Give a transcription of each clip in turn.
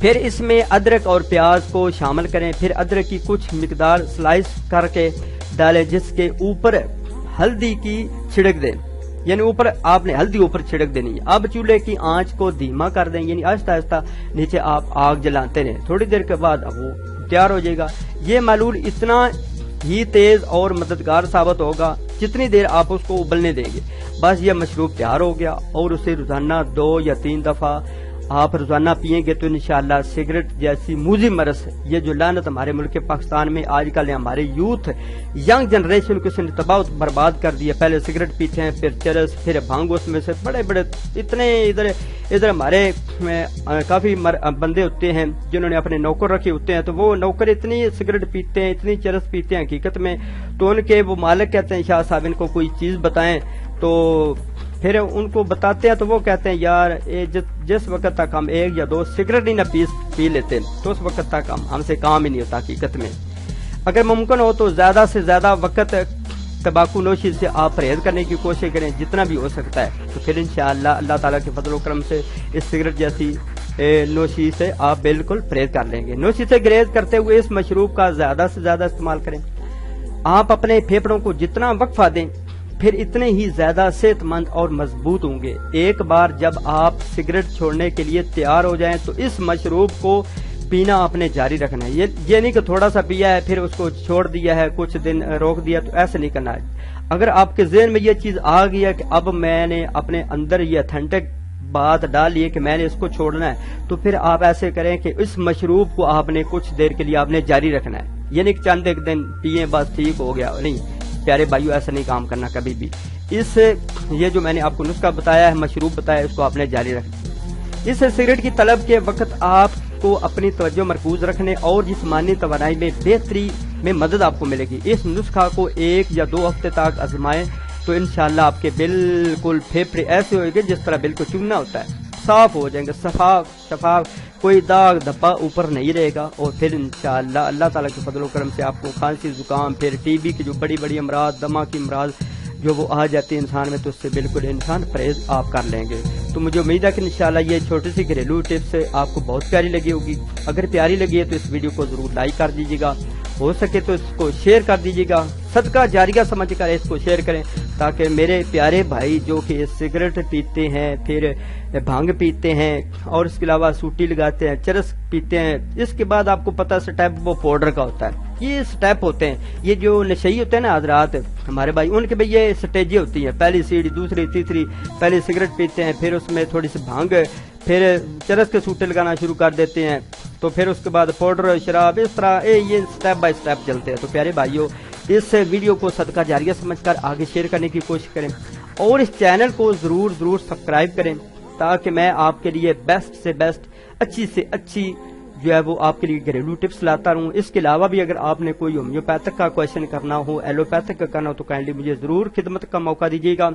پھر اس میں ادرک اور پیاز کو شامل کریں، پھر ادرک کی کچھ مقدار سلائس کر کے ڈالیں، جس کے اوپر ہلدی کی چھڑک دیں، یعنی اوپر آپ نے ہلدی اوپر چھڑک دینی ہے۔ اب چولہے کی آنچ کو دھیما کر دیں، یعنی آہستہ آہستہ نیچے آپ آگ جلاتے رہیں، تھوڑی دیر کے بعد وہ تیار ہو جائے گا۔ یہ معلول اتنا ہی تیز اور مددگار ثابت ہوگا جتنی دیر آپ اس کو ابلنے دیں گے۔ بس یہ مشروب تیار ہو گیا، اور اسے روزانہ 2 یا 3 دفعہ آپ روزانہ پیئیں گے تو انشاءاللہ سگریٹ جیسی موذی مرض، یہ جو لعنت ہمارے ملک پاکستان میں آج کل ہمارے یوتھ ینگ جنریشن کو اس نے تباہ برباد کر دیا۔ پہلے سگریٹ پیتے ہیں، پھر چرس، پھر بھانگ، اس میں سے بڑے بڑے اتنے ادھر ہمارے کافی بندے ہوتے ہیں جنہوں نے اپنے نوکر رکھے ہوتے ہیں، تو وہ نوکر اتنی سگریٹ پیتے ہیں، اتنی چرس پیتے ہیں حقیقت میں، تو ان کے وہ مالک کہتے ہیں شاہ صاحب ان کو کوئی چیز بتائیں، تو پھر ان کو بتاتے ہیں تو وہ کہتے ہیں یار جس وقت تک ہم 1 یا 2 سگریٹ ہی نہ پی لیتے تو اس وقت تک ہم سے کام ہی نہیں ہوتا حقیقت میں۔ اگر ممکن ہو تو زیادہ سے زیادہ وقت تمباکو نوشی سے آپ پرہیز کرنے کی کوشش کریں جتنا بھی ہو سکتا ہے، تو پھر انشاءاللہ اللہ تعالیٰ کے فضل و کرم سے اس سگریٹ جیسی نوشی سے آپ بالکل پرہیز کر لیں گے۔ نوشی سے گریز کرتے ہوئے اس مشروب کا زیادہ سے زیادہ استعمال کریں۔ آپ اپنے پھیپھڑوں کو جتنا وقفہ دیں پھر اتنے ہی زیادہ صحت مند اور مضبوط ہوں گے۔ ایک بار جب آپ سگریٹ چھوڑنے کے لیے تیار ہو جائیں تو اس مشروب کو پینا آپ نے جاری رکھنا ہے۔ یہ نہیں کہ تھوڑا سا پیا ہے پھر اس کو چھوڑ دیا ہے، کچھ دن روک دیا، تو ایسے نہیں کرنا ہے۔ اگر آپ کے ذہن میں یہ چیز آ گئی ہے کہ اب میں نے اپنے اندر یہ اتھینٹک بات ڈال لی ہے کہ میں نے اس کو چھوڑنا ہے، تو پھر آپ ایسے کریں کہ اس مشروب کو آپ نے کچھ دیر کے لیے آپ نے جاری رکھنا ہے، یہ نہیں کہ چند ایک دن پیئے بس ٹھیک ہو گیا، نہیں پیارے بھائیو، ایسا نہیں کام کرنا کبھی بھی۔ یہ جو میں نے آپ کو نسخہ بتایا ہے، مشروب بتایا، اس کو آپ نے جاری رکھنا۔ اس سگریٹ کی طلب کے وقت آپ کو اپنی توجہ مرکوز رکھنے اور جسمانی توانائی میں بہتری میں مدد آپ کو ملے گی۔ اس نسخہ کو 1 یا 2 ہفتے تک آزمائیں تو انشاءاللہ آپ کے بالکل پھیپھڑے ایسے ہوئے گے جس طرح بالکل چونا ہوتا ہے، صاف ہو جائیں گے، شفاف، کوئی داغ دھبا اوپر نہیں رہے گا، اور پھر انشاءاللہ اللہ تعالیٰ کے فضل و کرم سے آپ کو کھانسی، زکام، پھر ٹی بی کی جو بڑی بڑی امراض، دمہ کی امراض جو وہ آ جاتی ہے انسان میں، تو اس سے بالکل انسان پرہیز آپ کر لیں گے۔ تو مجھے امید ہے کہ انشاءاللہ یہ چھوٹی سی گھریلو ٹپس آپ کو بہت پیاری لگی ہوگی۔ اگر پیاری لگی ہے تو اس ویڈیو کو ضرور لائک کر دیجیے گا، ہو سکے تو اس کو شیئر کر دیجیے گا، صدقہ جاریہ سمجھ کر اس کو شیئر کریں، تاکہ میرے پیارے بھائی جو کہ سگریٹ پیتے ہیں، پھر بھانگ پیتے ہیں، اور اس کے علاوہ سوٹی لگاتے ہیں، چرس پیتے ہیں، اس کے بعد آپ کو پتہ سٹیپ وہ پاؤڈر کا ہوتا ہے، یہ سٹیپ ہوتے ہیں، یہ جو نشئی ہوتے ہیں نا حضرات ہمارے بھائی، ان کے بھی یہ سٹیجیں ہوتی ہیں، پہلی سیڑھی، دوسری، تیسری، پہلے سگریٹ پیتے ہیں، پھر اس میں تھوڑی سی بھانگ، پھر چرس کے سوٹے لگانا شروع کر دیتے ہیں، تو پھر اس کے بعد پاؤڈر، شراب، اس طرح یہ سٹیپ بائی سٹیپ چلتے ہیں۔ تو پیارے بھائیوں، اس ویڈیو کو صدقہ جاریہ سمجھ کر آگے شیئر کرنے کی کوشش کریں، اور اس چینل کو ضرور سبسکرائب کریں، تاکہ میں آپ کے لیے بیسٹ سے بیسٹ، اچھی سے اچھی جو ہے وہ آپ کے لیے گھریلو ٹپس لاتا رہوں۔ اس کے علاوہ بھی اگر آپ نے کوئی ہومیوپیتھک کا کویشچن کرنا ہو، ایلوپیتھک کا کرنا ہو، تو کائنڈلی مجھے ضرور خدمت کا موقع دیجیے گا۔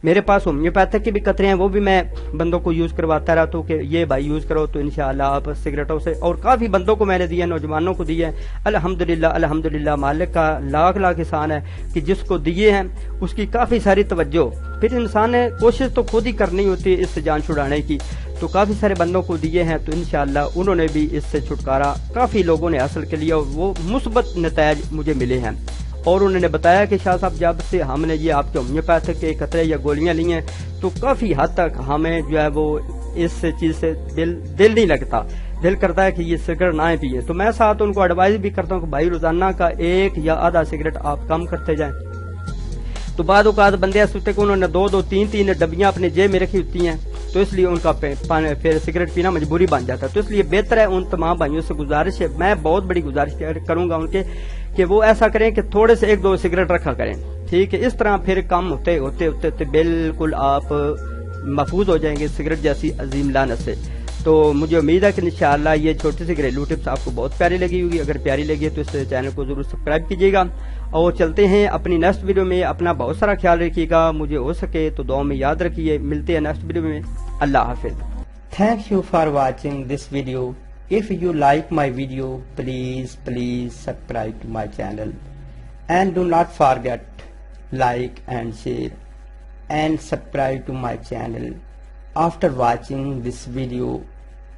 میرے پاس ہومیوپیتھک کے بھی قطرے ہیں، وہ بھی میں بندوں کو یوز کرواتا رہتا ہوں کہ یہ بھائی یوز کرو، تو انشاءاللہ آپ سگریٹوں سے، اور کافی بندوں کو میں نے دیے، نوجوانوں کو دیے ہیں، الحمدللہ مالک کا لاکھ احسان ہے کہ جس کو دیے ہیں اس کی کافی ساری توجہ، پھر انسان نے کوشش تو خود ہی کرنی ہوتی ہے اس سے جان چھڑانے کی، تو کافی سارے بندوں کو دیے ہیں، تو انشاءاللہ انہوں نے بھی اس سے چھٹکارا کافی لوگوں نے حاصل کر لیا، اور وہ مثبت نتائج مجھے ملے ہیں، اور انہوں نے بتایا کہ شاہ صاحب جب سے ہم نے یہ آپ کے ہومیوپیتھک کے قطرے یا گولیاں لی ہیں تو کافی حد تک ہمیں جو ہے وہ اس چیز سے دل نہیں لگتا، دل کرتا ہے کہ یہ سگریٹ نہ پیئے۔ تو میں ساتھ ان کو ایڈوائز بھی کرتا ہوں کہ بھائی روزانہ کا 1 یا آدھا سگریٹ آپ کم کرتے جائیں۔ تو بعد اوقات بندے ایسے ہوتے کہ انہوں نے 2 3 ڈبیاں اپنے جیب میں رکھی ہوتی ہیں، تو اس لیے ان کا پھر سگریٹ پینا مجبوری بن جاتا ہے، تو اس لیے بہتر ہے، ان تمام بھائیوں سے گزارش ہے، میں بہت بڑی گزارش کروں گا ان کے کہ وہ ایسا کریں کہ تھوڑے سے 1 2 سگریٹ رکھا کریں، ٹھیک ہے، اس طرح پھر کم ہوتے بالکل آپ محفوظ ہو جائیں گے سگریٹ جیسی عظیم لعنت سے۔ تو مجھے امید ہے کہ انشاءاللہ یہ چھوٹی سی گھریلو ٹپس آپ کو بہت پیاری لگی ہوگی، اگر پیاری لگی ہے تو اس چینل کو ضرور سبسکرائب کیجیے گا، اور چلتے ہیں اپنی نیکسٹ ویڈیو میں، اپنا بہت سارا خیال رکھیے گا، مجھے ہو سکے تو دعا میں یاد رکھیے، ملتے ہیں نیکسٹ ویڈیو میں، اللہ حافظ۔ Thank you for watching this video. If you like my video, please subscribe to my channel, and do not forget like and share and subscribe to my channel. After watching this video,